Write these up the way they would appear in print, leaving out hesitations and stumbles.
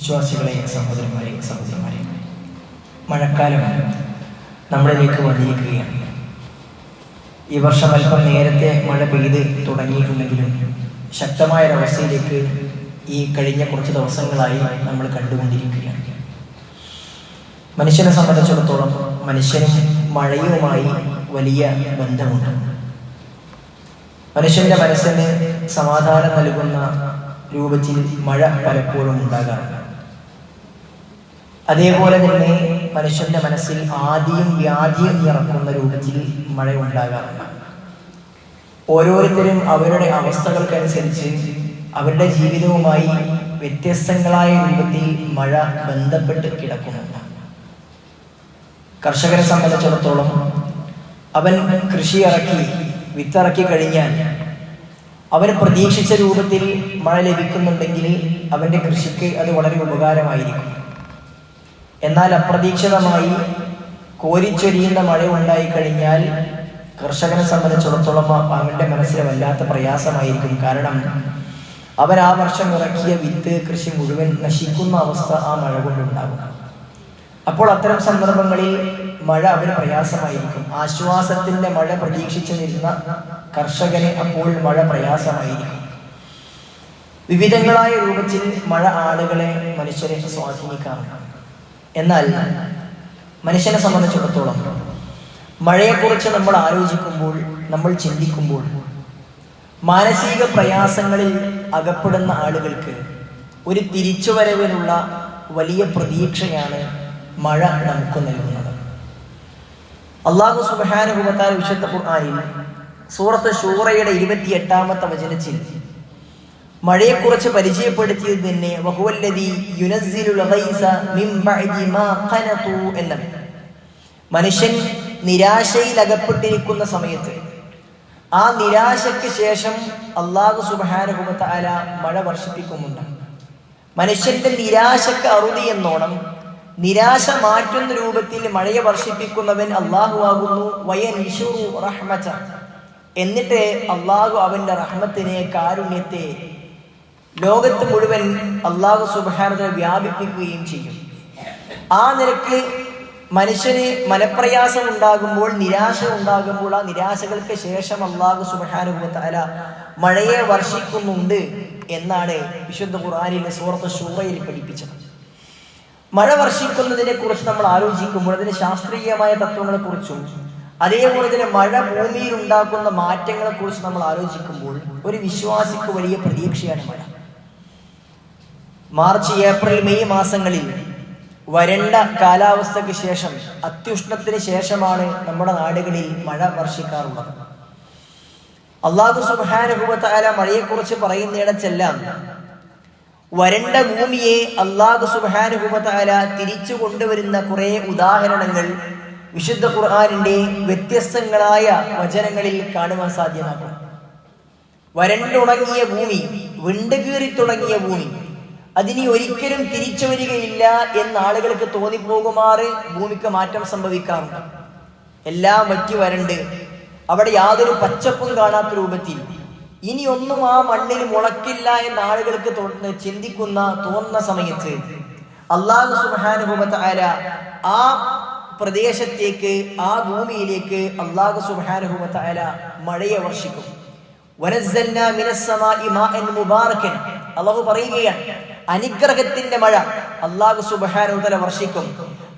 വിശ്വാസികളെ, സഹോദരന്മാരെ, മഴക്കാലം നമ്മളിലേക്ക് വന്നിരിക്കുകയാണ്. ഈ വർഷം അല്പം നേരത്തെ മഴ പെയ്ത് തുടങ്ങിയിട്ടുണ്ടെങ്കിലും ശക്തമായൊരവസ്ഥയിലേക്ക് ഈ കഴിഞ്ഞ കുറച്ച് ദിവസങ്ങളായി നമ്മൾ കണ്ടുകൊണ്ടിരിക്കുകയാണ്. മനുഷ്യനെ സംബന്ധിച്ചിടത്തോളം മനുഷ്യനും മഴയുമായി വലിയ ബന്ധമുണ്ട്. മനുഷ്യന്റെ മനസ്സിന് സമാധാനം നൽകുന്ന രൂപത്തിൽ മഴ പലപ്പോഴും ഉണ്ടാകാറുണ്ട്. അതേപോലെ തന്നെ മനുഷ്യന്റെ മനസ്സിൽ ആദിയും വ്യാധിയും ഇറക്കുന്ന രൂപത്തിൽ മഴ ഉണ്ടാകാറുണ്ട്. ഓരോരുത്തരും അവരുടെ അവസ്ഥകൾക്കനുസരിച്ച് അവരുടെ ജീവിതവുമായി വ്യത്യസ്തങ്ങളായ രൂപത്തിൽ മഴ ബന്ധപ്പെട്ട് കിടക്കുന്നുണ്ട്. കർഷകരെ സംബന്ധിച്ചിടത്തോളം അവൻ കൃഷി ഇറക്കി വിത്തിറക്കി കഴിഞ്ഞാൽ അവന് പ്രതീക്ഷിച്ച രൂപത്തിൽ മഴ ലഭിക്കുന്നുണ്ടെങ്കിൽ അവന്റെ കൃഷിക്ക് അത് വളരെ ഉപകാരമായിരിക്കും. എന്നാൽ അപ്രതീക്ഷിതമായി കോരിച്ചൊരിയുന്ന മഴ ഉണ്ടായിക്കഴിഞ്ഞാൽ കർഷകനെ സംബന്ധിച്ചിടത്തോളം അവന്റെ മനസ്സിൽ വല്ലാത്ത പ്രയാസമായിരിക്കും. കാരണം അവൻ ആ വർഷം ഇറക്കിയ വിത്ത് കൃഷി മുഴുവൻ നശിക്കുന്ന അവസ്ഥ ആ മഴ കൊണ്ടുണ്ടാകും. അപ്പോൾ അത്തരം സന്ദർഭങ്ങളിൽ മഴ അവന് പ്രയാസമായിരിക്കും. ആശ്വാസത്തിന്റെ മഴ പ്രതീക്ഷിച്ചു നിന്ന കർഷകന് അപ്പോൾ മഴ പ്രയാസമായിരിക്കും. വിവിധങ്ങളായ രൂപത്തിൽ മഴ ആളുകളെ, മനുഷ്യരെ സ്വാധീനിക്കാറുണ്ട്. എന്നാൽ മനുഷ്യനെ സംബന്ധിച്ചിടത്തോളം മഴയെക്കുറിച്ച് നമ്മൾ ആലോചിക്കുമ്പോൾ, നമ്മൾ ചിന്തിക്കുമ്പോൾ മാനസിക പ്രയാസങ്ങളിൽ അകപ്പെടുന്ന ആളുകൾക്ക് ഒരു തിരിച്ചുവരവിനുള്ള വലിയ പ്രതീക്ഷയാണ് മഴ നമുക്ക് നൽകുന്നത്. അല്ലാഹു സുബ്ഹാനഹു വ തആല വിശുദ്ധ ഖുർആനിൽ സൂറത്ത് ശൂറയുടെ 28-ാമത്തെ വചനത്തിൽ മഴയെക്കുറിച്ച് പരിചയപ്പെടുത്തിയത് തന്നെ വഹുവല്ലദീ യുനസ്സിലുൽ ഗൈസ മിൻ ബഅദി മാ ഖനതു എന്നാണ്. മനുഷ്യൻ നിരാശയിൽ അകപ്പെട്ടിരിക്കുന്ന സമയത്ത് ആ നിരാശയ്ക്ക് ശേഷം അല്ലാഹു സുബ്ഹാനഹു വ തആല മഴ വർഷിപ്പിക്കുന്നുണ്ട്. മനുഷ്യന്റെ നിരാശക്ക് അറുതി എന്നോണം നിരാശ മാറ്റുന്ന രൂപത്തിൽ മഴയെ വർഷിപ്പിക്കുന്നവൻ അല്ലാഹു ആകുന്നു. വയൻശുറു റഹ്മത, എന്നിട്ട് അല്ലാഹു അവന്റെ റഹ്മത്തിനെ, കാരുണ്യത്തെ ലോകത്ത് മുഴുവൻ അല്ലാഹു സുബ്ഹാനഹു വ തആല വ്യാപിപ്പിക്കുകയും ചെയ്യും. ആ നിലക്ക് മനുഷ്യന് മനപ്രയാസം ഉണ്ടാകുമ്പോൾ, നിരാശ ഉണ്ടാകുമ്പോൾ ആ നിരാശകൾക്ക് ശേഷം അല്ലാഹു സുബ്ഹാനഹു വ തആല മഴയെ വർഷിക്കുന്നുണ്ട് എന്നാണ് വിശുദ്ധ ഖുർആനിൽ സൂറത്ത് ശൂറയിൽ പഠിപ്പിച്ചത്. മഴ വർഷിക്കുന്നതിനെ കുറിച്ച് നമ്മൾ ആലോചിക്കുമ്പോൾ അതിന് ശാസ്ത്രീയമായ തത്വങ്ങളെ കുറിച്ചും അതേപോലെ തന്നെ മഴ ഭൂമിയിൽ ഉണ്ടാക്കുന്ന മാറ്റങ്ങളെ കുറിച്ച് നമ്മൾ ആലോചിക്കുമ്പോൾ ഒരു വിശ്വാസിക്ക് വലിയ പ്രതീക്ഷയാണ് മഴ. മാർച്ച്, ഏപ്രിൽ, മെയ് മാസങ്ങളിൽ വരണ്ട കാലാവസ്ഥയ്ക്ക് ശേഷം, അത്യുഷ്ണത്തിന് ശേഷമാണ് നമ്മുടെ നാടുകളിൽ മഴ വർഷിക്കാറുള്ളത്. അല്ലാഹു സുബ്ഹാനഹു വ തആല മഴയെക്കുറിച്ച് പറയുന്നിടത്തെല്ലാം വരണ്ട ഭൂമിയെ അല്ലാഹു സുബ്ഹാനഹു വ തആല തിരിച്ചു കൊണ്ടുവരുന്ന കുറെ ഉദാഹരണങ്ങൾ വിശുദ്ധ ഖുർആനിന്റെ വ്യത്യസ്തങ്ങളായ വചനങ്ങളിൽ കാണുവാൻ സാധ്യമാകും. വരണ്ടുണങ്ങിയ ഭൂമി, വിണ്ടുകീറി തുടങ്ങിയ ഭൂമി, അതിനി ഒരിക്കലും തിരിച്ചു വരികയില്ല എന്ന് ആളുകൾക്ക് തോന്നിപ്പോകുമാറ് ഭൂമിക്ക് മാറ്റം സംഭവിക്കാറുണ്ട്. എല്ലാം വറ്റി വരണ്ട് അവിടെ യാതൊരു പച്ചപ്പും കാണാത്ത രൂപത്തിൽ ഇനി ഒന്നും ആ മണ്ണിൽ മുളക്കില്ല എന്ന് ആളുകൾക്ക് തോന്നുന്ന സമയത്ത് അല്ലാഹു സുബ്ഹാനഹു വ തആല ആ പ്രദേശത്തേക്ക്, ആ ഭൂമിയിലേക്ക് അല്ലാഹു സുബ്ഹാനഹു വ തആല മഴയെ വർഷിക്കും. വനസ്സൽനാ മിനസ്സമാഇ മാഅൻ മുബാറകൻ, അല്ലാഹു പറയുകയാണ് അനുഗ്രഹത്തിന്റെ മഴ അല്ലാഹു സുബ്ഹാനഹു വ തആല വർഷിക്കും.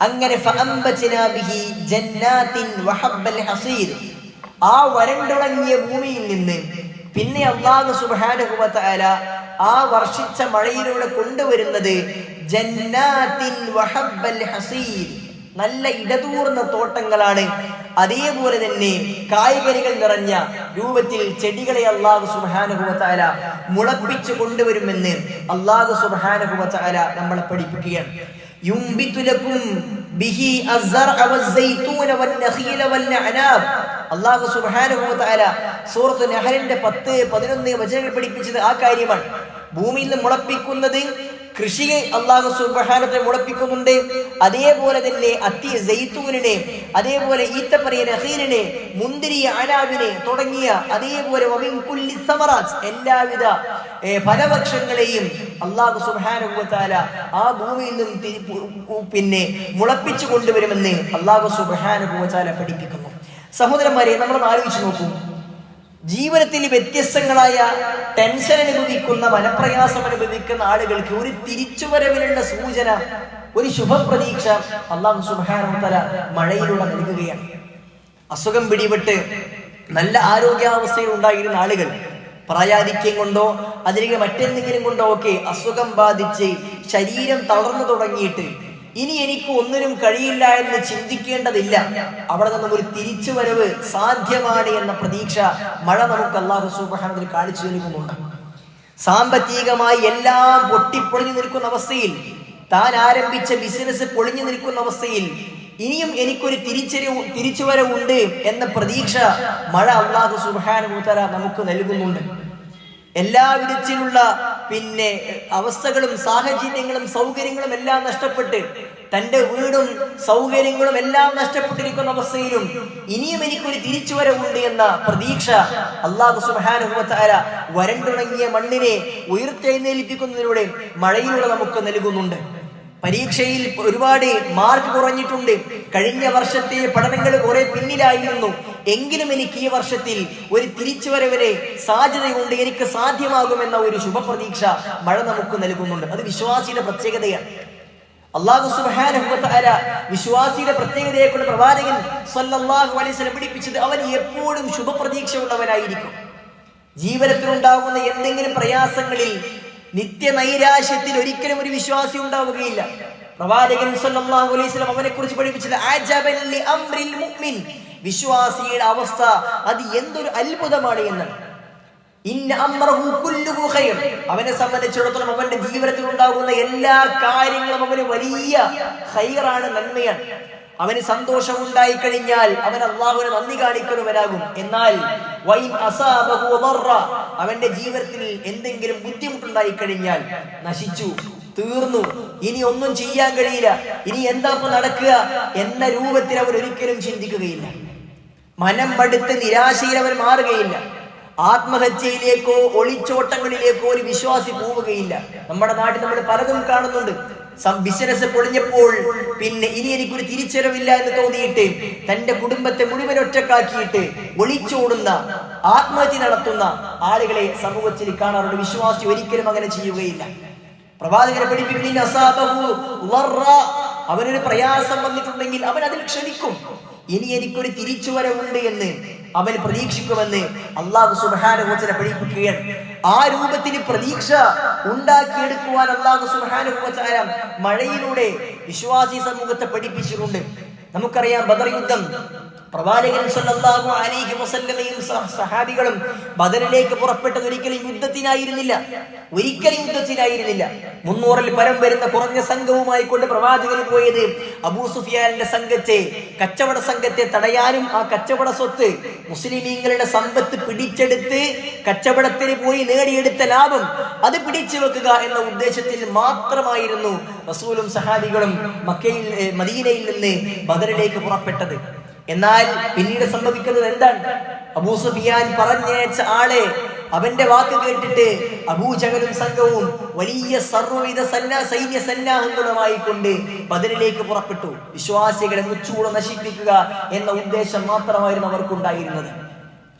അങ്ങനെ ഫഅംബത്നാ ബിഹി ജന്നാത്തിൻ വഹബ്ബൽ ഹസീർ, ആ വരണ്ടുണങ്ങിയ ഭൂമിയിൽ നിന്ന് പിന്നെ അല്ലാഹു സുബ്ഹാനഹു വ തആല ആ വർഷിച്ച മഴയിലൂടെ കൊണ്ടുവരുന്നത് ജന്നാത്തിൻ വഹബ്ബൽ ഹസീർ, നല്ല ഇടതൂർന്ന തോട്ടങ്ങളാണ്. അതേപോലെ തന്നെ കായ്കനികൾ നിറഞ്ഞ രൂപത്തിൽ ചെടികളെ അല്ലാഹു സുബ്ഹാനഹു വ തആല മുളപ്പിച്ചു കൊണ്ടുവരുമെന്ന് അല്ലാഹു സുബ്ഹാനഹു വ തആല നമ്മളെ പഠിപ്പിക്കുകയാണ്. യുംബിതു ലക്കും ബിഹി അസ്സർഅ വസ്സൈതൂന വന്നഖീല വന്നഅനാബ്, അല്ലാഹു സുബ്ഹാനഹു വ തആല സൂറത്ത് നഹലിന്റെ 10-11 വചനങ്ങൾ പഠിപ്പിച്ചത് ആ കാര്യമാണ്. ഭൂമിയിൽ നിന്ന് മുളപ്പിക്കുന്നത് കൃഷിയെ അല്ലാഹു സുബ്ഹാനഹു വ മുളപ്പിക്കുന്നുണ്ട്. അതേപോലെ തന്നെ സൈത്തൂനിനെ, അതേപോലെ ഈത്തപ്പനയെ, നഖീലിനെ, മുന്തിരി, അനാബിനെ തുടങ്ങിയ അതേപോലെ എല്ലാവിധ ഫലവൃക്ഷങ്ങളെയും അല്ലാഹു സുബ്ഹാനഹു വ തആല ആ ഭൂമിയിൽ നിന്നും പിന്നെ മുളപ്പിച്ചു കൊണ്ടുവരുമെന്ന് അല്ലാഹു സുബ്ഹാനഹു വ തആല പഠിപ്പിക്കുന്നു. സഹോദരന്മാരെ, നമ്മളൊന്ന് ആലോചിച്ച് നോക്കൂ. ജീവിതത്തിൽ വ്യത്യസ്തങ്ങളായ ടെൻഷൻ അനുഭവിക്കുന്ന, മനപ്രയാസം അനുഭവിക്കുന്ന ആളുകൾക്ക് ഒരു തിരിച്ചുവരവിനുള്ള സൂചന, ഒരു ശുഭപ്രതീക്ഷ അല്ലാഹു സുബ്ഹാനഹു വ തആല മഴയിലൂടെ നൽകുകയാണ്. അസുഖം പിടിപെട്ട് നല്ല ആരോഗ്യാവസ്ഥയിൽ ഉണ്ടായിരുന്ന ആളുകൾ പ്രായാധിക്യം കൊണ്ടോ അല്ലെങ്കിൽ മറ്റെന്തെങ്കിലും കൊണ്ടോ ഒക്കെ അസുഖം ബാധിച്ച് ശരീരം തളർന്നു തുടങ്ങിയിട്ട് ഇനി എനിക്ക് ഒന്നിനും കഴിയില്ല എന്ന് ചിന്തിക്കേണ്ടതില്ല, അവിടെ നിന്നും ഒരു തിരിച്ചുവരവ് സാധ്യമാണ് എന്ന പ്രതീക്ഷ മഴ നമുക്ക് അല്ലാഹു സുബ്ഹാനഹു വ തആല കാണിച്ചു നൽകുന്നുണ്ട്. സാമ്പത്തികമായി എല്ലാം പൊട്ടിപ്പൊളിഞ്ഞു നിൽക്കുന്ന അവസ്ഥയിൽ, താൻ ആരംഭിച്ച ബിസിനസ് പൊളിഞ്ഞു നിൽക്കുന്ന അവസ്ഥയിൽ ഇനിയും എനിക്കൊരു തിരിച്ചുവരവുണ്ട് എന്ന പ്രതീക്ഷ മഴ അല്ലാഹു സുബ്ഹാനഹു വ തആല നമുക്ക് നൽകുന്നുണ്ട്. എല്ലാ വിധത്തിലുള്ള അവസ്ഥകളും സാഹചര്യങ്ങളും സൗകര്യങ്ങളും എല്ലാം നഷ്ടപ്പെട്ട്, തന്റെ വീടും സൗകര്യങ്ങളും എല്ലാം നഷ്ടപ്പെട്ടിരിക്കുന്ന അവസ്ഥയിലും ഇനിയും എനിക്കൊരു തിരിച്ചുവരവുണ്ട് എന്ന പ്രതീക്ഷ അല്ലാഹു സുബ്ഹാനഹു വ തആല വരണ്ടുണങ്ങിയ മണ്ണിനെ ഉയർത്തെഴുന്നേൽപ്പിക്കുന്നതിലൂടെ മഴയിലൂടെ നമുക്ക് നൽകുന്നുണ്ട്. പരീക്ഷയിൽ ഒരുപാട് മാർക്ക് കുറഞ്ഞിട്ടുണ്ട്, കഴിഞ്ഞ വർഷത്തെ പഠനങ്ങൾ കുറെ പിന്നിലായിരുന്നു, എങ്കിലും എനിക്ക് ഈ വർഷത്തിൽ ഒരു തിരിച്ചുവരവിന് സാധ്യതയുണ്ട്, എനിക്ക് സാധ്യമാകുമെന്ന ഒരു ശുഭപ്രതീക്ഷ മഴ നമുക്ക് നൽകുന്നുണ്ട്. അത് വിശ്വാസിയുടെ പ്രത്യേകതയാണ്. അല്ലാഹു സുബ്ഹാനഹു വ തആല വിശ്വാസിയുടെ പ്രത്യേകതയെക്കൊണ്ട് പ്രവാചകൻ സ്വല്ലല്ലാഹു അലൈഹി വസല്ലം പഠിപ്പിച്ചത് അവൻ എപ്പോഴും ശുഭപ്രതീക്ഷ ഉള്ളവനായിരിക്കും. ജീവിതത്തിലുണ്ടാകുന്ന എന്തെങ്കിലും പ്രയാസങ്ങളിൽ, നിത്യനൈരാശ്യത്തിൽ ഒരിക്കലും ഒരു വിശ്വാസി ഉണ്ടാവുകയില്ല. പ്രവാചകൻ സ്വല്ലല്ലാഹു അലൈഹി വസല്ലം അവനെ കുറിച്ച് പഠിപ്പിച്ചത് അജബൻ ലി അംറിൽ മുഅ്മിൻ, വിശ്വാസിയുടെ അവസ്ഥ അത് എന്തൊരു അത്ഭുതമാണ് എന്നാണ്. ഇന്ന അംറഹു കുല്ലുഹു ഖൈർ, അവനെ സംബന്ധിച്ചിടത്തോളം അവന്റെ ജീവിതത്തിൽ ഉണ്ടാകുന്ന എല്ലാ കാര്യങ്ങളും അവന് വലിയ ഖൈറാണ്, നന്മയാണ്. അവന് സന്തോഷം ഉണ്ടായി കഴിഞ്ഞാൽ അവൻ അല്ലാഹുവിനെ നന്ദി കാണിക്കുന്നവനാകും. എന്നാൽ വൈൻ അസാബഹു ദർറ, അവന്റെ ജീവിതത്തിൽ എന്തെങ്കിലും ബുദ്ധിമുട്ടുണ്ടായി കഴിഞ്ഞാൽ നശിച്ചു, തീർന്നു, ഇനി ഒന്നും ചെയ്യാൻ കഴിയില്ല, ഇനി എന്താ നടക്കുക എന്ന രൂപത്തിൽ അവർ ഒരിക്കലും ചിന്തിക്കുകയില്ല. മനം മടുത്ത് നിരാശയിൽ അവർ മാറുകയില്ല. ആത്മഹത്യയിലേക്കോ ഒളിച്ചോട്ടങ്ങളിലേക്കോ ഒരു വിശ്വാസി പോവുകയില്ല. നമ്മുടെ നാട്ടിൽ നമ്മൾ പലതും കാണുന്നുണ്ട്. ബിസിനസ് പൊളിഞ്ഞപ്പോൾ ഇനി എനിക്കൊരു തിരിച്ചറിവില്ല എന്ന് തോന്നിയിട്ട് തന്റെ കുടുംബത്തെ മുഴുവൻ ഒറ്റക്കാക്കിയിട്ട് ഒളിച്ചോടുന്ന, ആത്മഹത്യ നടത്തുന്ന ആളുകളെ സമൂഹത്തിൽ കാണാറുണ്ട്. വിശ്വാസി ഒരിക്കലും അങ്ങനെ ചെയ്യുകയില്ല. പ്രവാചകനെ പഠിപ്പിക്കുന്ന അവനൊരു പ്രയാസം വന്നിട്ടുണ്ടെങ്കിൽ അവൻ അതിൽ ക്ഷണിക്കും, ഇനി എനിക്കൊരു തിരിച്ചുവരവുണ്ട് എന്ന് അവൻ പ്രതീക്ഷിക്കുമെന്ന് അല്ലാഹു സുബ്ഹാനഹു വ തആല പഠിപ്പിക്കുകയാണ്. ആ രൂപത്തിൽ പ്രതീക്ഷ ഉണ്ടാക്കിയെടുക്കുവാൻ അല്ലാഹു സുബ്ഹാനഹു വ തആല മഴയിലൂടെ വിശ്വാസി സമൂഹത്തെ പഠിപ്പിച്ചിട്ടുണ്ട്. നമുക്കറിയാം, ബദർ യുദ്ധം പ്രവാചകൻ സ്വല്ലല്ലാഹു അലൈഹി വസല്ലമയും സഹാബികളും ബദറിലേക്ക് പുറപ്പെട്ടത് ഒരിക്കലും യുദ്ധത്തിനായിരുന്നില്ല. 300-ൽ പരം വരുന്ന കുറഞ്ഞ സംഘവുമായി കൊണ്ട് പ്രവാചകൻ പോയത് അബൂ സുഫിയാന്റെ സംഘത്തെ, കച്ചവട സംഘത്തെ തടയാനും ആ കച്ചവട സ്വത്ത്, മുസ്ലിമീങ്ങളുടെ സമ്പത്ത് പിടിച്ചെടുത്ത് കച്ചവടത്തിന് പോയി നേടിയെടുത്ത ലാഭം അത് പിടിച്ചു വെക്കുക എന്ന ഉദ്ദേശത്തിൽ മാത്രമായിരുന്നു റസൂലും സഹാബികളും മദീനയിൽ നിന്ന് ബദറിലേക്ക് പുറപ്പെട്ടത്. എന്നാൽ പിന്നീട് സംഭവിക്കുന്നത് എന്താണ്? അബൂ സുഫിയാൻ പറഞ്ഞയച്ച ആളെ, അവന്റെ വാക്ക് കേട്ടിട്ട് അബൂജഹലും സംഘവും വലിയ സർവ്വവിധ സൈന്യ സന്നാഹങ്ങളുമായി കൊണ്ട് ബദറിലേക്ക് പുറപ്പെട്ടു. വിശ്വാസികളെ മുച്ചൂടെ നശിപ്പിക്കുക എന്ന ഉദ്ദേശം മാത്രമായിരുന്നു അവർക്കുണ്ടായിരുന്നത്.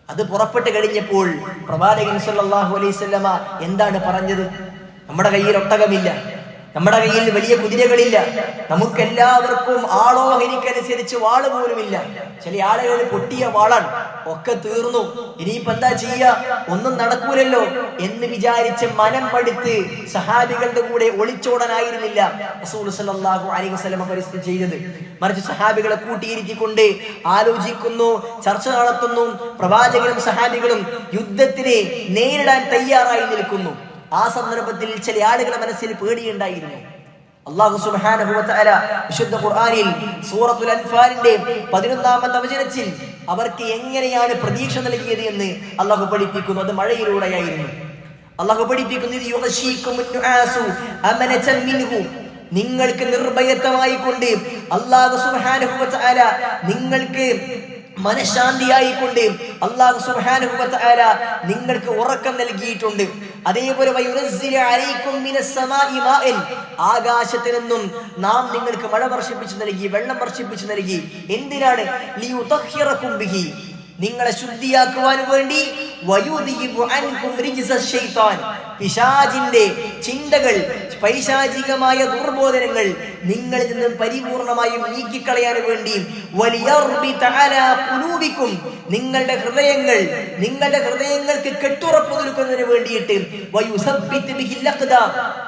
അത് പുറപ്പെട്ട് കഴിഞ്ഞപ്പോൾ പ്രവാചകൻ സല്ലല്ലാഹു അലൈഹി വസല്ലമ എന്താണ് പറഞ്ഞത്? നമ്മുടെ കയ്യിൽ ഒട്ടകമില്ല, നമ്മുടെ കയ്യിൽ വലിയ കുതിരകളില്ല, നമുക്കെല്ലാവർക്കും ആളോഹരിക്കനുസരിച്ച് വാള് പോലുമില്ല, ചില ആളുകൾ പൊട്ടിയ വാളാണ്, ഒക്കെ തീർന്നു, ഇനിയിപ്പോ എന്താ ചെയ്യാ, ഒന്നും നടക്കൂലല്ലോ എന്ന് വിചാരിച്ച് മനം മടുത്ത് സഹാബികളുടെ കൂടെ ഒളിച്ചോടാനായിരുന്നില്ല റസൂൽ സല്ലല്ലാഹു അലൈഹി വസല്ലം പരിസ്ഥിതി ചെയ്തത്. മറിച്ച് സഹാബികളെ കൂട്ടിയിരുത്തിക്കൊണ്ട് ആലോചിക്കുന്നു, ചർച്ച നടത്തുന്നു. പ്രവാചകനും സഹാബികളും യുദ്ധത്തിനെ നേരിടാൻ തയ്യാറായി നിൽക്കുന്നു. ആ സന്ദർഭത്തിൽ ചില ആളുകളുടെ മനസ്സിൽ പേടിയുണ്ടായിരുന്നു. അല്ലാഹു സുബ്ഹാനഹു വ തആല വിശുദ്ധ ഖുർആനിൽ സൂറത്തുൽ അൻഫാലിന്റെ 11-ാമത്തെ വചനത്തിൽ അവർക്ക് എങ്ങനെയാണ് പ്രതീക്ഷ നൽകിയത് എന്ന് അല്ലാഹു പഠിപ്പിക്കുന്നു. അത് മഴയിലൂടെയായിരുന്നു. അള്ളാഹു പഠിപ്പിക്കുന്നത് നിങ്ങൾക്ക് നിർഭയത്വമായി കൊണ്ട് അല്ലാഹു സുബ്ഹാനഹു വ തആല നിങ്ങൾക്ക് മനഃശാന്തിയായിക്കൊണ്ട് അല്ലാഹു സുബ്ഹാനഹു വ തആല നിങ്ങൾക്ക് ഉറക്കം നൽകിയിട്ടുണ്ട്. അതേപോലെ ആകാശത്തിൽ നിന്നും നാം നിങ്ങൾക്ക് മഴ വർഷിപ്പിച്ചു നൽകി, വെള്ളം വർഷിപ്പിച്ചു നൽകി. എന്തിനാണ്? ലിയുതഹിറകും ബിഹി, നിങ്ങളെ ശുദ്ധിയാക്കുവാൻ വേണ്ടി. പിശാചിന്റെ ചിന്തകൾ, പൈശാചികമായ ദുർബോധനങ്ങൾ നിങ്ങളിൽ നിന്നും പരിപൂർണമായും നീക്കിക്കളയാൻ വേണ്ടി. നിങ്ങളുടെ ഹൃദയങ്ങൾക്ക് കെട്ടുറപ്പ് നിൽക്കുന്നതിന് വേണ്ടിയിട്ട്.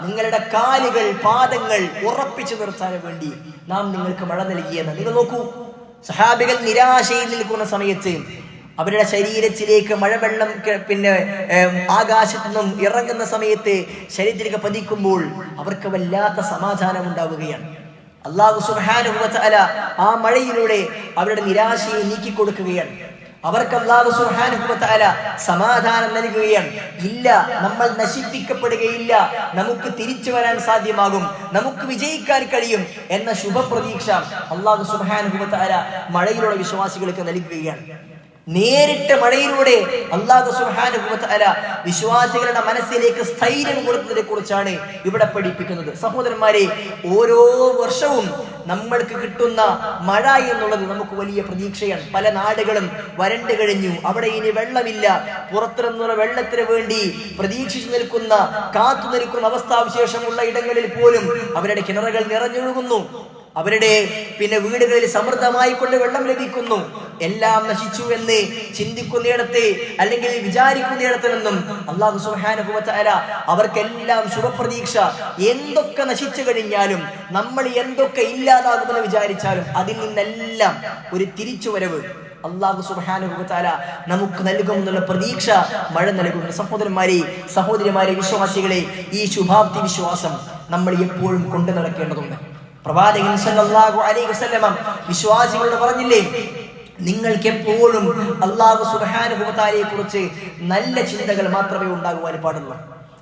നിങ്ങളുടെ കാലുകൾ, പാദങ്ങൾ ഉറപ്പിച്ചു നിർത്താൻ വേണ്ടി നാം നിങ്ങൾക്ക് മഴ നൽകിയെന്ന്. നിങ്ങൾ നോക്കൂ, സഹാബികൾ നിരാശയിൽ നിൽക്കുന്ന സമയത്ത് അവരുടെ ശരീരത്തിലേക്ക് മഴവെള്ളം ആകാശത്തു നിന്നും ഇറങ്ങുന്ന സമയത്ത് ശരീരത്തിലേക്ക് പതിക്കുമ്പോൾ അവർക്ക് വല്ലാത്ത സമാധാനം ഉണ്ടാവുകയാണ്. അല്ലാഹു സുബ്ഹാനഹു വ തആല ആ മഴയിലൂടെ അവരുടെ നിരാശയെ നീക്കിക്കൊടുക്കുകയാണ്. അവർക്ക് അല്ലാഹു സുബ്ഹാനഹു വ തആല സമാധാനം നൽകുകയാണ്. ഇല്ല, നമ്മൾ നശിപ്പിക്കപ്പെടുകയില്ല, നമുക്ക് തിരിച്ചു വരാൻ സാധ്യമാകും, നമുക്ക് വിജയിക്കാൻ കഴിയും എന്ന ശുഭപ്രതീക്ഷ അല്ലാഹു സുബ്ഹാനഹു വ തആല മഴയിലൂടെ വിശ്വാസികൾക്ക് നൽകുകയാണ്. നേരിട്ട് മഴയിലൂടെ അല്ലാഹു സുബ്ഹാനഹു വ തആല വിശ്വാസികളുടെ മനസ്സിലേക്ക് സ്ഥൈര്യം കൊടുത്തതിനെ കുറിച്ചാണ് ഇവിടെ പഠിപ്പിക്കുന്നത്. സഹോദരന്മാരെ, ഓരോ വർഷവും നമ്മൾക്ക് കിട്ടുന്ന മഴ എന്നുള്ളത് നമുക്ക് വലിയ പ്രതീക്ഷയാണ്. പല നാടുകളും വരണ്ടു കഴിഞ്ഞു, അവിടെ ഇനി വെള്ളമില്ല. പുറത്തുനിന്നുള്ള വെള്ളത്തിന് വേണ്ടി പ്രതീക്ഷിച്ചു നിൽക്കുന്ന, കാത്തു നിൽക്കുന്ന അവസ്ഥാവിശേഷമുള്ള ഇടങ്ങളിൽ പോലും അവരുടെ കിണറുകൾ നിറഞ്ഞൊഴുകുന്നു. അവരുടെ വീടുകളിൽ സമൃദ്ധമായി കൊണ്ട് വെള്ളം ലഭിക്കുന്നു. എല്ലാം നശിച്ചു എന്ന് ചിന്തിക്കുന്നിടത്ത് അല്ലെങ്കിൽ വിചാരിക്കുന്നിടത്ത് നിന്നും അല്ലാഹു സുബ്ഹാനഹു വ തആല അവർക്കെല്ലാം ശുഭപ്രതീക്ഷ. എന്തൊക്കെ നശിച്ചു കഴിഞ്ഞാലും, നമ്മൾ എന്തൊക്കെ ഇല്ലാതാകുമെന്ന് വിചാരിച്ചാലും അതിൽ നിന്നെല്ലാം ഒരു തിരിച്ചുവരവ് അല്ലാഹു സുബ്ഹാനഹു വ തആല നമുക്ക് നൽകുമെന്നുള്ള പ്രതീക്ഷ മഴ നൽകുന്നു. സഹോദരിമാരെ, വിശ്വാസികളെ, ഈ ശുഭാപ്തി വിശ്വാസം നമ്മൾ എപ്പോഴും കൊണ്ടു നടക്കേണ്ടതുണ്ട്. പ്രവാചകൻ സല്ലല്ലാഹു അലൈഹി വസല്ലം വിശ്വാസികളോട് പറഞ്ഞില്ലേ, നിങ്ങൾക്ക് എപ്പോഴും അല്ലാഹു സുബ്ഹാനഹു വ തആലയെ കുറിച്ച് നല്ല ചിന്തകൾ മാത്രമേ ഉണ്ടാകുവാൻ പാടുള്ളൂ.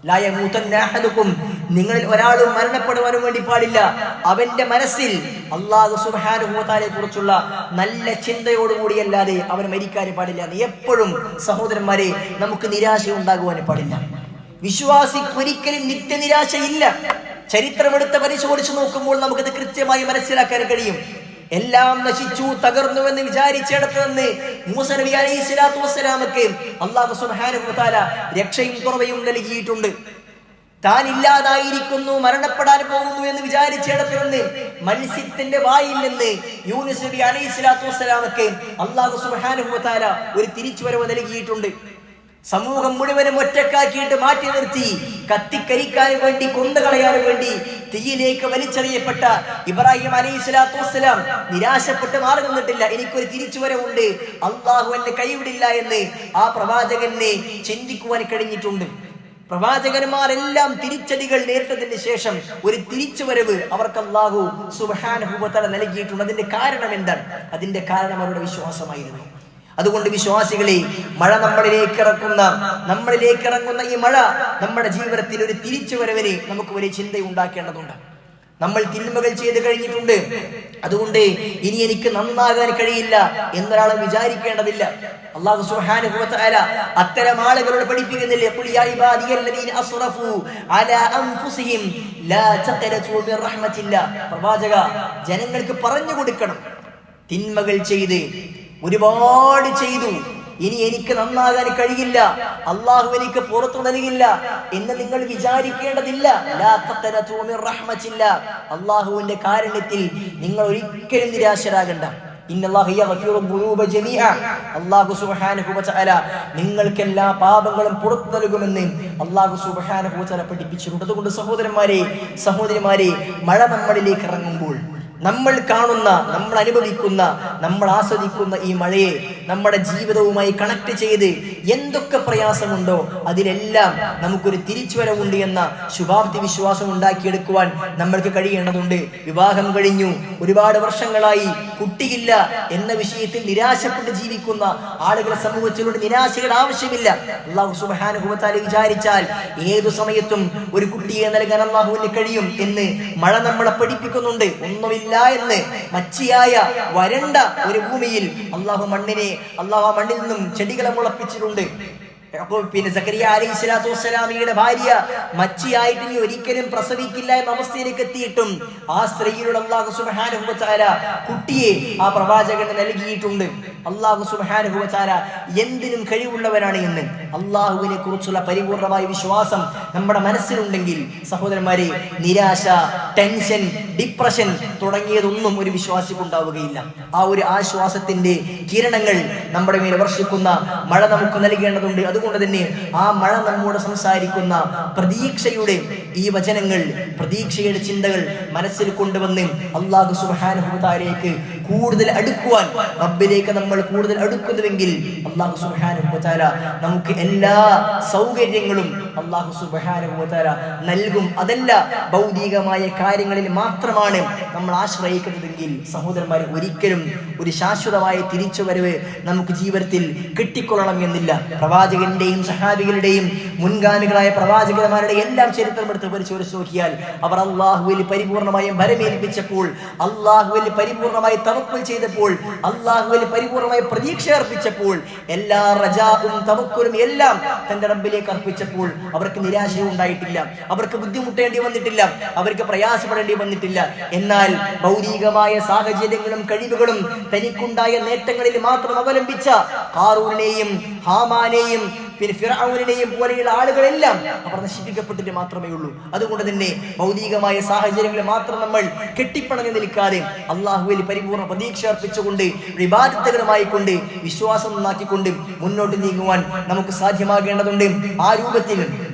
ലാ യമൂതന്ന അഹദുക്കും, നിങ്ങളിൽ ഒരാളും മരണപ്പെടുവാനും വേണ്ടി പാടില്ല. അവന്റെ മനസ്സിൽ അല്ലാഹു സുബ്ഹാനഹു വ തആലയെ കുറിച്ചുള്ള നല്ല ചിന്തയോടുകൂടിയല്ലാതെ അവൻ മരിക്കാൻ പാടില്ല. എപ്പോഴും സഹോദരന്മാരെ, നമുക്ക് നിരാശ ഉണ്ടാകുവാൻ പാടില്ല. വിശ്വാസിക്ക് ഒരിക്കലും നിത്യനിരാശയില്ല. ചരിത്രമെടുത്ത് പരിശോധിച്ചു നോക്കുമ്പോൾ നമുക്കത് കൃത്യമായി മനസ്സിലാക്കാൻ കഴിയും. എല്ലാം നശിച്ചു, തകർന്നുവെന്ന് വിചാരിച്ചിടത്ത് നിന്ന് മൂസ നബി അലൈഹിസ്സലാത്തു വസ്സലാമക്ക് അല്ലാഹു സുബ്ഹാനഹു വ തആല രക്ഷയും തുറവയും നൽകിയിട്ടുണ്ട്. താൻ ഇല്ലാതായിരിക്കുന്നു, മരണപ്പെടാൻ പോകുന്നു എന്ന് വിചാരിച്ചിടത്ത് നിന്ന് മത്സ്യത്തിന്റെ വായിൽ നിന്ന് യൂനുസ് നബി അലൈഹിസ്സലാത്തു വസ്സലാമക്ക് അല്ലാഹു സുബ്ഹാനഹു വ തആല ഒരു തിരിച്ചുവരവ് നൽകിയിട്ടുണ്ട്. സമൂഹം മുഴുവനും ഒറ്റക്കാക്കിയിട്ട് മാറ്റി നിർത്തി കത്തിക്കരിക്കാൻ വേണ്ടി, കൊന്നുകളയാൻ വേണ്ടി തീയിലേക്ക് വലിച്ചെറിയപ്പെട്ട ഇബ്രാഹിം അലൈഹിസ്സലാത്തു വസ്സലാം നിരാശപ്പെട്ട് മാറി നിന്നിട്ടില്ല. എനിക്കൊരു തിരിച്ചുവരവുണ്ട്, അല്ലാഹു എന്നെ കൈവിടില്ല എന്ന് ആ പ്രവാചകനെ ചിന്തിക്കുവാൻ കഴിഞ്ഞിട്ടുണ്ട്. പ്രവാചകന്മാരെല്ലാം തിരിച്ചടികൾ നേരിട്ടതിന് ശേഷം ഒരു തിരിച്ചുവരവ് അവർക്ക് അല്ലാഹു സുബ്ഹാനഹു വ തആല നൽകിയിട്ടുണ്ട്. അതിന്റെ കാരണം എന്താണ്? അതിന്റെ കാരണം അവരുടെ വിശ്വാസമായിരുന്നു. അതുകൊണ്ട് വിശ്വാസികളെ, മഴ നമ്മളിലേക്ക് ഇറങ്ങുന്ന ഈ മഴ നമ്മുടെ ജീവിതത്തിൽ ഒരു തിരിച്ചുവരവിന് നമുക്ക് വലിയ ചിന്ത ഉണ്ടാക്കേണ്ടതുണ്ട്. നമ്മൾ തിന്മകൾ ചെയ്ത് കഴിഞ്ഞിട്ടുണ്ട്, അതുകൊണ്ട് ഇനി എനിക്ക് നന്നാകാൻ കഴിയില്ല എന്നൊരാളും വിചാരിക്കേണ്ടതില്ല. അല്ലാഹു സുബ്ഹാനഹു വ തആല അത്തരം ആളുകളോട് പഠിപ്പിക്കുന്നില്ലേ, ഖുൽ യാ ഇബാദിയല്ലദീന അസ്റഫു അലാ അൻഫുസിഹിം ലാ തഖനതു മിർ റഹ്മത്തില്ലാ. പ്രവാചക, ജനങ്ങൾക്ക് പറഞ്ഞു കൊടുക്കണം, തിന്മകൾ ചെയ്ത് ഒരുപാട് ചെയ്തു, ഇനി എനിക്ക് നന്നാകാൻ കഴിയില്ല, അള്ളാഹു എനിക്ക് പുറത്തു നൽകില്ല എന്ന് നിങ്ങൾ വിചാരിക്കേണ്ടതില്ല. അള്ളാഹുവിന്റെ കാരുണ്യത്തിൽ നിങ്ങൾ ഒരിക്കലും നിരാശരാകണ്ട. അല്ലാഹു സുബ്ഹാനഹു വ തആല നിങ്ങൾക്ക് എല്ലാ പാപങ്ങളും പുറത്തു നൽകുമെന്ന് അല്ലാഹു സുബ്ഹാനഹു വ തആല പഠിപ്പിച്ചിട്ടുണ്ട്. അതുകൊണ്ട് സഹോദരിമാരെ, മഴ നമ്മളിലേക്ക് ഇറങ്ങുമ്പോൾ നമ്മൾ കാണുന്ന, നമ്മൾ അനുഭവിക്കുന്ന, നമ്മൾ ആസ്വദിക്കുന്ന ഈ മഴയെ നമ്മുടെ ജീവിതവുമായി കണക്ട് ചെയ്ത് എന്തൊക്കെ പ്രയാസമുണ്ടോ അതിലെല്ലാം നമുക്കൊരു തിരിച്ചുവരവുണ്ട് എന്ന ശുഭാപ്തി വിശ്വാസം ഉണ്ടാക്കിയെടുക്കുവാൻ നമ്മൾക്ക് കഴിയേണ്ടതുണ്ട്. വിവാഹം കഴിഞ്ഞു, ഒരുപാട് വർഷങ്ങളായി കുട്ടിയില്ല എന്ന വിഷയത്തിൽ നിരാശപ്പെട്ട് ജീവിക്കുന്ന ആളുകളെ സമൂഹത്തിലൂടെ നിരാശയുടെ ആവശ്യമില്ല. അല്ലാഹു സുബ്ഹാനഹു വ തആല വിചാരിച്ചാൽ ഏതു സമയത്തും ഒരു കുട്ടിയെ നൽകാൻ അല്ലാഹുവിന് കഴിയും എന്ന് മഴ നമ്മളെ പഠിപ്പിക്കുന്നുണ്ട്. ഒന്നുമില്ല എന്ന് മച്ചിയായ വരണ്ട ഒരു ഭൂമിയിൽ അല്ലാഹു മണ്ണിൽ നിന്നും ചെടികളെ മുളപ്പിച്ചിട്ടുണ്ട്. പിന്നെ സക്കരിയ അലൈഹിസ്സലാത്തു വസ്സലാമിയുടെ ഭാര്യ മച്ചിയായിട്ട് ഇനി ഒരിക്കലും പ്രസവിക്കില്ല എന്ന അവസ്ഥയിലേക്ക് എത്തിയിട്ടും ആ സ്ത്രീയിലൂടെ അല്ലാഹു സുബ്ഹാനഹു വ തആല കുട്ടിയെ ആ പ്രവാചകന് നൽകിയിട്ടുണ്ട്. അല്ലാഹു സുബ്ഹാനഹു വ തആല എന്തിനും കഴിവുള്ളവനാണ് എന്ന് അല്ലാഹുവിനെ കുറിച്ചുള്ള പരിപൂർണമായ വിശ്വാസം നമ്മുടെ മനസ്സിലുണ്ടെങ്കിൽ സഹോദരന്മാരെ, നിരാശ, ടെൻഷൻ, ഡിപ്രഷൻ തുടങ്ങിയതൊന്നും ഒരു വിശ്വാസിക്ക് ഉണ്ടാവുകയില്ല. ആ ഒരു ആശ്വാസത്തിന്റെ കിരണങ്ങൾ നമ്മുടെ മേൽ വർഷിക്കുന്ന മഴ നമുക്ക് നൽകേണ്ടതുണ്ട്. അതുകൊണ്ട് തന്നെ ആ മഴ നമ്മോട് സംസാരിക്കുന്ന പ്രതീക്ഷയുടെ ഈ വചനങ്ങൾ, പ്രതീക്ഷയുടെ ചിന്തകൾ മനസ്സിൽ കൊണ്ടുവന്ന് അല്ലാഹു സുബ്ഹാനഹു വ തആലയിലേക്ക് കൂടുതൽ അടുക്കുവാൻ, റബ്ബിലേക്ക് നമ്മൾ കൂടുതൽ അടുക്കുന്നുവെങ്കിൽ അല്ലാഹു സുബ്ഹാനഹു വ തആല നമുക്ക് എല്ലാ സൗകര്യങ്ങളും അല്ലാഹു സുബ്ഹാനഹു വ തആല നൽകും. അതല്ല ഭൗതികമായ കാര്യങ്ങളിൽ മാത്രമാണ് നമ്മൾ ആശ്രയിക്കുന്നതെങ്കിൽ സഹോദരന്മാരെ, ഒരിക്കലും ഒരു ശാശ്വതമായ തിരിച്ചുവരവ് നമുക്ക് ജീവിതത്തിൽ കിട്ടിക്കൊള്ളണം എന്നില്ല. പ്രവാചകന്റെയും സഹാബികളുടെയും മുൻഗാമികളായ പ്രവാചകന്മാരുടെ എല്ലാം ചരിത്രം എടുത്ത് പരിശോധിച്ച് നോക്കിയാൽ അവർ അല്ലാഹുവിൽ പരിപൂർണമായും ഭരമേൽപ്പിച്ചപ്പോൾ, അല്ലാഹുവിൽ പരിപൂർണമായി തവക്കുൽ ചെയ്തപ്പോൾ, അല്ലാഹുവിൽ പരിപൂർണമായി പ്രതീക്ഷ അർപ്പിച്ചപ്പോൾ, എല്ലാ റജാഉം തവക്കുലും എല്ലാം തന്റെ റബ്ബിലേക്ക് അർപ്പിച്ചപ്പോൾ അവർക്ക് നിരാശയും ഉണ്ടായിട്ടില്ല, അവർക്ക് ബുദ്ധിമുട്ടേണ്ടി വന്നിട്ടില്ല, അവർക്ക് പ്രയാസപ്പെടേണ്ടി വന്നിട്ടില്ല. എന്നാൽ ഭൗതികമായ സാഹചര്യങ്ങളും കഴിവുകളും തനിക്കുണ്ടായ നേട്ടങ്ങളിൽ മാത്രം അവലംബിച്ച ഖാറൂനെയും ഹാമാനെയും പിന്നെ ഫിർഔനെയും പോലെയുള്ള ആളുകളെല്ലാം അവർ നശിപ്പിക്കപ്പെട്ടിട്ട് മാത്രമേ ഉള്ളൂ. അതുകൊണ്ട് തന്നെ ഭൗതികമായ സാഹചര്യങ്ങളിൽ മാത്രം നമ്മൾ കെട്ടിപ്പണങ്ങി നിൽക്കാതെ അല്ലാഹുവിൽ പരിപൂർണ്ണ പ്രതീക്ഷ അർപ്പിച്ചുകൊണ്ട് ഇബാദത്തുകളുമായി കൊണ്ട് വിശ്വാസം നന്നാക്കിക്കൊണ്ട് മുന്നോട്ട് നീങ്ങുവാൻ നമുക്ക് സാധ്യമാകേണ്ടതുണ്ട്. ആ രൂപത്തിൽ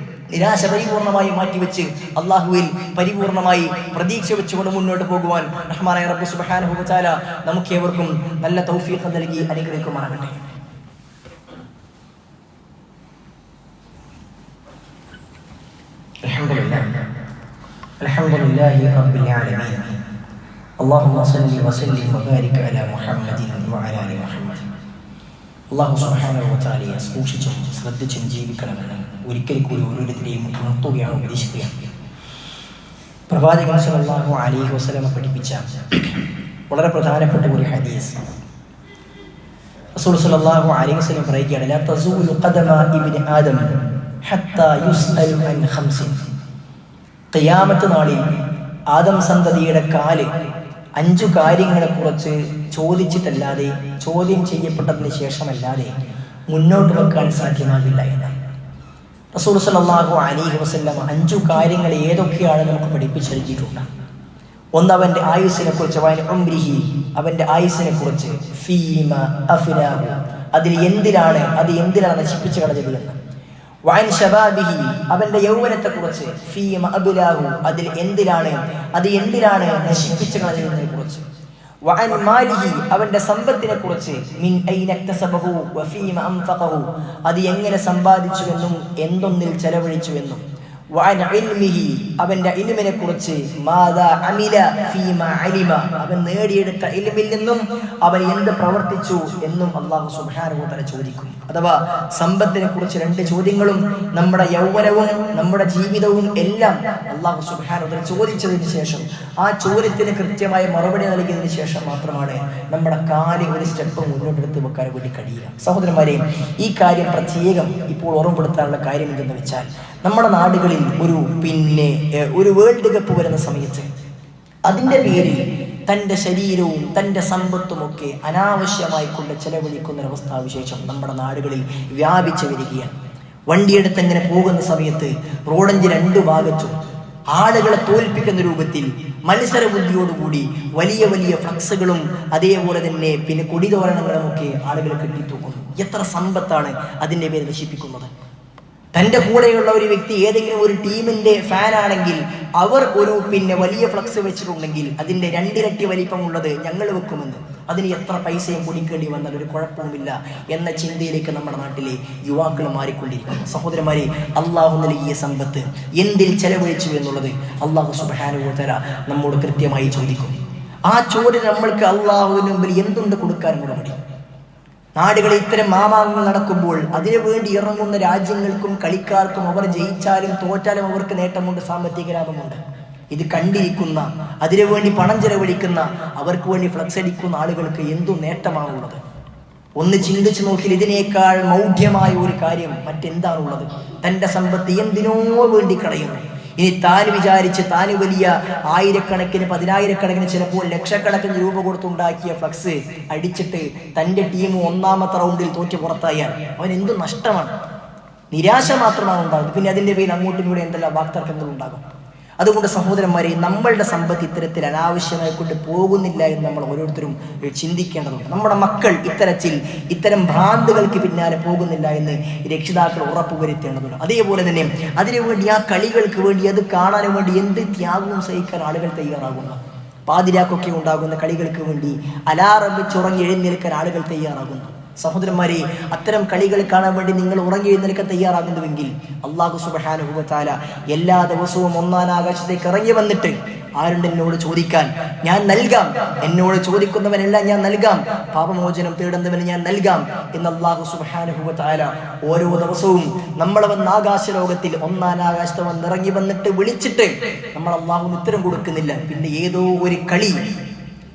നിരാശ പരിപൂർണമായി മാറ്റിവെച്ച് അല്ലാഹുവിൽ പരിപൂർണമായി പ്രതീക്ഷ വെച്ചുകൊണ്ട് മുന്നോട്ട് പോകുവാൻ റഹ്മാനായ റബ്ബ് സുബ്ഹാനഹു വ തആല നമുക്കേവർക്കും നല്ല തൗഫീഖ് നൽകി അനുഗ്രഹിക്കുമാറാകട്ടെ. അൽഹംദുലില്ലാഹി റബ്ബിൽ ആലമീൻ. അല്ലാഹുമ്മ സ്വല്ലി വസല്ലിം വബാരിക് അലാ മുഹമ്മദിൻ വഅലാ ആലി മുഹമ്മദ്. അല്ലാഹു സുബ്ഹാനഹു വ തആലയെ സൂക്ഷിച്ചും ശ്രദ്ധിച്ചും ജീവിക്കണമെന്ന് ഒരിക്കൽ കൂടി ഓരോരുത്തരെയും ഉണർത്തുകയാണ്, ഉപദേശിക്കുകയാണ്. പ്രവാചകൻ സല്ലല്ലാഹു അലൈഹി വസല്ലം പഠിപ്പിച്ച വളരെ പ്രധാനപ്പെട്ട ഒരു ഹദീസ് റസൂൽ സല്ലല്ലാഹു അലൈഹി വസല്ലം പറയുകയാണ്, ലാ തസൂലു ഖദമ ഇബ്നി ആദം ഹത്താ യുസ്അലു അൻ ഖംസിൻ. ഖിയാമത്ത് നാളിൽ ആദം സന്തതിയുടെ കാല് 5 കാര്യങ്ങളെ കുറിച്ച് ചോദിച്ചിട്ടല്ലാതെ, ചോദ്യം ചെയ്യപ്പെട്ടതിന് ശേഷമല്ലാതെ മുന്നോട്ട് വെക്കാൻ സാധ്യമാകില്ല എന്ന് റസൂൽ സല്ലല്ലാഹു അലൈഹി വസല്ലം 5 കാര്യങ്ങൾ ഏതൊക്കെയാണ് നമുക്ക് പഠിപ്പിച്ചു നൽകിയിട്ടുണ്ട്. ഒന്ന്, അവന്റെ ആയുസ്സിനെ കുറിച്ച്, അവന്റെ ആയുസ്സിനെ കുറിച്ച്, ഫീമ അഫ്നാഹു, അത് എന്തിനാണ് നശിപ്പിച്ചു കളഞ്ഞത് എന്ന്. വഅൻ ശബാബിഹി, അവന്റെ യൗവനത്തെ കുറിച്ച്, ഫീമ അബ്ലാഹു, അത് എന്തിനാണ് നശിപ്പിച്ചു കളഞ്ഞതിനെ കുറിച്ച്. വഅൻ മാലിഹി, അവന്റെ സമ്പത്തിനെ കുറിച്ച്, മിൻ ഐന ഇക്തസബഹു വഫീമ അൻഫഖഹു, അത് എങ്ങനെ സമ്പാദിച്ചുവെന്നും എന്തൊന്നിൽ ചെലവഴിച്ചുവെന്നും. വഅൻ ഇൽമിഹി, അവന്റെ ഇൽമിനെ കുറിച്ച്, മാദാ അമില ഫീമ അലിമ, അവൻ നേടിയെടുത്ത ഇൽമിൽ നിന്നും അവൻ എന്ത് പ്രവർത്തിച്ചു എന്നും അല്ലാഹു സുബ്ഹാനഹു വ തആല ചോദിക്കും. അഥവാ സമ്പത്തിനെ കുറിച്ച് 2 ചോദ്യങ്ങളും നമ്മുടെ യൗവനവും നമ്മുടെ ജീവിതവും എല്ലാം അല്ലാഹു സുബ്ഹാനഹു വ തആല ചോദിച്ചതിന് ശേഷം ആ ചോദ്യത്തിന് കൃത്യമായ മറുപടി നൽകിയതിന് ശേഷം മാത്രമാണ് നമ്മുടെ കാല് ഒരു സ്റ്റെപ്പ് മുന്നോട്ടെടുത്ത് വെക്കാൻ വേണ്ടി കഴിയുക. സഹോദരന്മാരെ, ഈ കാര്യം പ്രത്യേകം ഇപ്പോൾ ഓർമ്മപ്പെടുത്താനുള്ള കാര്യം എന്തെന്ന് വെച്ചാൽ, നമ്മുടെ നാടുകളിൽ ഒരു വേൾഡ് കപ്പ് വരുന്ന സമയത്ത് അതിൻ്റെ പേരിൽ തൻ്റെ ശരീരവും തൻ്റെ സമ്പത്തുമൊക്കെ അനാവശ്യമായി കൊണ്ട് ചെലവഴിക്കുന്ന ഒരവസ്ഥാവിശേഷം നമ്മുടെ നാടുകളിൽ വ്യാപിച്ചു വരികയാണ്. വണ്ടിയെടുത്ത് ഇങ്ങനെ പോകുന്ന സമയത്ത് റോഡിൻ്റെ 2 ഭാഗത്തും ആളുകളെ തോൽപ്പിക്കുന്ന രൂപത്തിൽ മത്സര ബുദ്ധിയോടുകൂടി വലിയ വലിയ ഫ്ലക്സുകളും അതേപോലെ തന്നെ കൊടിതോരണങ്ങളുമൊക്കെ ആളുകൾ കെട്ടിത്തൂക്കുന്നു. എത്ര സമ്പത്താണ് അതിൻ്റെ പേര് നശിപ്പിക്കുന്നത്. തൻ്റെ കൂടെയുള്ള ഒരു വ്യക്തി ഏതെങ്കിലും ഒരു ടീമിന്റെ ഫാനാണെങ്കിൽ അവർ ഒരു വലിയ ഫ്ലക്സ് വെച്ചിട്ടുണ്ടെങ്കിൽ അതിന്റെ 2 ഇരട്ടി വലിപ്പമുള്ളത് ഞങ്ങൾ വെക്കുമെന്ന്, അതിന് എത്ര പൈസയും പൊടിക്കേണ്ടി വന്നാൽ ഒരു കുഴപ്പവുമില്ല എന്ന ചിന്തയിലേക്ക് നമ്മുടെ നാട്ടിലെ യുവാക്കൾ മാറിക്കൊണ്ടിരിക്കുന്നു. സഹോദരന്മാരെ, അള്ളാഹു നൽകിയ സമ്പത്ത് എന്തിൽ ചെലവഴിച്ചു എന്നുള്ളത് അള്ളാഹു സുബ്ഹാനഹു വ തആല നമ്മോട് കൃത്യമായി ചോദിക്കും. ആ ചോദ്യം നമ്മൾക്ക് അള്ളാഹുവിന് മുമ്പിൽ എന്തുണ്ട് കൊടുക്കാൻ മറുപടി? നാടുകളിൽ ഇത്തരം മാമാങ്ങൾ നടക്കുമ്പോൾ അതിനു വേണ്ടി ഇറങ്ങുന്ന രാജ്യങ്ങൾക്കും കളിക്കാർക്കും അവർ ജയിച്ചാലും തോറ്റാലും അവർക്ക് നേട്ടമുണ്ട്, സാമ്പത്തിക ലാഭമുണ്ട്. ഇത് കണ്ടിരിക്കുന്ന, അതിനുവേണ്ടി പണം ചെലവഴിക്കുന്ന, അവർക്ക് വേണ്ടി ഫ്ലക്സ് അടിക്കുന്ന ആളുകൾക്ക് എന്തു നേട്ടമാണുള്ളത്? ഒന്ന് ചിന്തിച്ചു നോക്കി, ഇതിനേക്കാൾ മൗഢ്യമായ ഒരു കാര്യം മറ്റെന്താണുള്ളത്? തൻ്റെ സമ്പത്ത് എന്തിനോ വേണ്ടി കളയുന്നു. ഇനി താൻ വിചാരിച്ച് താൻ വലിയ ആയിരക്കണക്കിന് 10,000-കണക്കിന് ചിലപ്പോൾ ലക്ഷക്കണക്കിന് രൂപ കൊടുത്തുണ്ടാക്കിയ ഫ്ലക്സ് അടിച്ചിട്ട് തൻ്റെ ടീം 1ാമത്തെ റൗണ്ടിൽ തോറ്റ് പുറത്തായാൽ അവൻ എന്ത് നഷ്ടമാണ്? നിരാശ മാത്രമാണ് ഉണ്ടാകുന്നത്. പിന്നെ അതിൻ്റെ പേരിൽ അങ്ങോട്ടും ഇങ്ങോട്ടും എന്തെല്ലാം വാക്തർക്കങ്ങൾ ഉണ്ടാകും. അതുകൊണ്ട് സഹോദരന്മാരെ, നമ്മളുടെ സമ്പത്ത് ഇത്തരത്തിൽ അനാവശ്യമായി കൊണ്ട് പോകുന്നില്ല എന്ന് നമ്മൾ ഓരോരുത്തരും ചിന്തിക്കേണ്ടതുണ്ട്. നമ്മുടെ മക്കൾ ഇത്തരം ഭ്രാന്തുകൾക്ക് പിന്നാലെ പോകുന്നില്ല എന്ന് രക്ഷിതാക്കൾ ഉറപ്പുവരുത്തേണ്ടതുണ്ട്. അതേപോലെ തന്നെ അതിനുവേണ്ടി, ആ കളികൾക്ക് വേണ്ടി, അത് കാണാനും വേണ്ടി എന്ത് ത്യാഗവും സഹിക്കാൻ ആളുകൾ തയ്യാറാകുന്നു. പാതിരാക്കൊക്കെ ഉണ്ടാകുന്ന കളികൾക്ക് വേണ്ടി അലാറം വെച്ച് ഉറങ്ങി എഴുന്നേൽക്കാൻ ആളുകൾ തയ്യാറാകുന്നു. സഹോദരന്മാരെ, അത്തരം കളികൾ കാണാൻ വേണ്ടി നിങ്ങൾ ഉറങ്ങി എഴുന്നേൽക്കാൻ തയ്യാറാകുന്നുവെങ്കിൽ അല്ലാഹു സുബ്ഹാനഹു വ തആല എല്ലാ ദിവസവും 1ാം ആകാശത്തേക്ക് ഇറങ്ങി വന്നിട്ട് ആരുണ്ട് എന്നോട് ചോദിക്കാൻ? ഞാൻ നൽകാം. എന്നോട് ചോദിക്കുന്നവനെല്ലാം ഞാൻ നൽകാം. പാപമോചനം തേടുന്നവന് ഞാൻ നൽകാം എന്ന് അല്ലാഹു സുബ്ഹാനഹു വ തആല ഓരോ ദിവസവും നമ്മളെ വന്ന് ആകാശലോകത്തിൽ 1ാം ആകാശത്ത് വന്നിറങ്ങി വന്നിട്ട് വിളിച്ചിട്ട് നമ്മൾ അല്ലാഹുവിന് ഉത്തരം കൊടുക്കുന്നില്ല. പിന്നെ ഏതോ ഒരു കളി,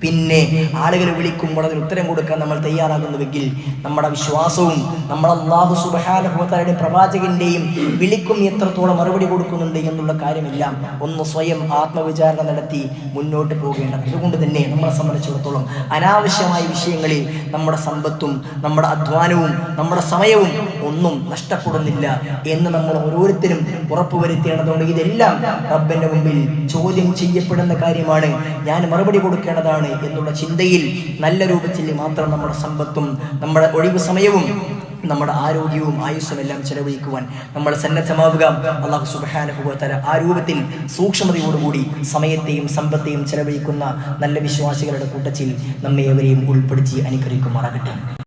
പിന്നെ ആളുകൾ വിളിക്കുമ്പോൾ അതിന് ഉത്തരം കൊടുക്കാൻ നമ്മൾ തയ്യാറാകുന്നുവെങ്കിൽ നമ്മുടെ വിശ്വാസവും നമ്മൾ അല്ലാഹു സുബ്ഹാനഹു വ തആലയുടെ പ്രവാചകന്റെയും വിളിക്കും എത്രത്തോളം മറുപടി കൊടുക്കുന്നുണ്ട് എന്നുള്ള കാര്യമെല്ലാം ഒന്ന് സ്വയം ആത്മവിചാരണ നടത്തി മുന്നോട്ട് പോകേണ്ടത്. അതുകൊണ്ട് തന്നെ നമ്മളെ സംബന്ധിച്ചിടത്തോളം അനാവശ്യമായ വിഷയങ്ങളിൽ നമ്മുടെ സമ്പത്തും നമ്മുടെ അധ്വാനവും നമ്മുടെ സമയവും ഒന്നും നഷ്ടപ്പെടുന്നില്ല എന്ന് നമ്മൾ ഓരോരുത്തരും ഉറപ്പുവരുത്തേണ്ടതുണ്ട്. ഇതെല്ലാം റബ്ബിന്റെ മുമ്പിൽ ചോദ്യം ചെയ്യപ്പെടുന്ന കാര്യമാണ്, ഞാൻ മറുപടി കൊടുക്കേണ്ടതാണ് എന്നുള്ള ചിന്തയിൽ നല്ല രൂപത്തിൽ മാത്രം നമ്മുടെ സമ്പത്തും നമ്മുടെ ഒഴിവ് സമയവും നമ്മുടെ ആരോഗ്യവും ആയുസ്സും എല്ലാം ചെലവഴിക്കുവാൻ നമ്മൾ സന്നദ്ധമാവുക. അല്ലാഹു സുബ്ഹാനഹു വ തആല ആ രൂപത്തിൽ സൂക്ഷ്മതയോടുകൂടി സമയത്തെയും സമ്പത്തെയും ചെലവഴിക്കുന്ന നല്ല വിശ്വാസികളുടെ കൂട്ടത്തിൽ നമ്മെ ഏവരെയും ഉൾപ്പെടുത്തി അനുഗ്രഹിക്കുമാറാകട്ടെ.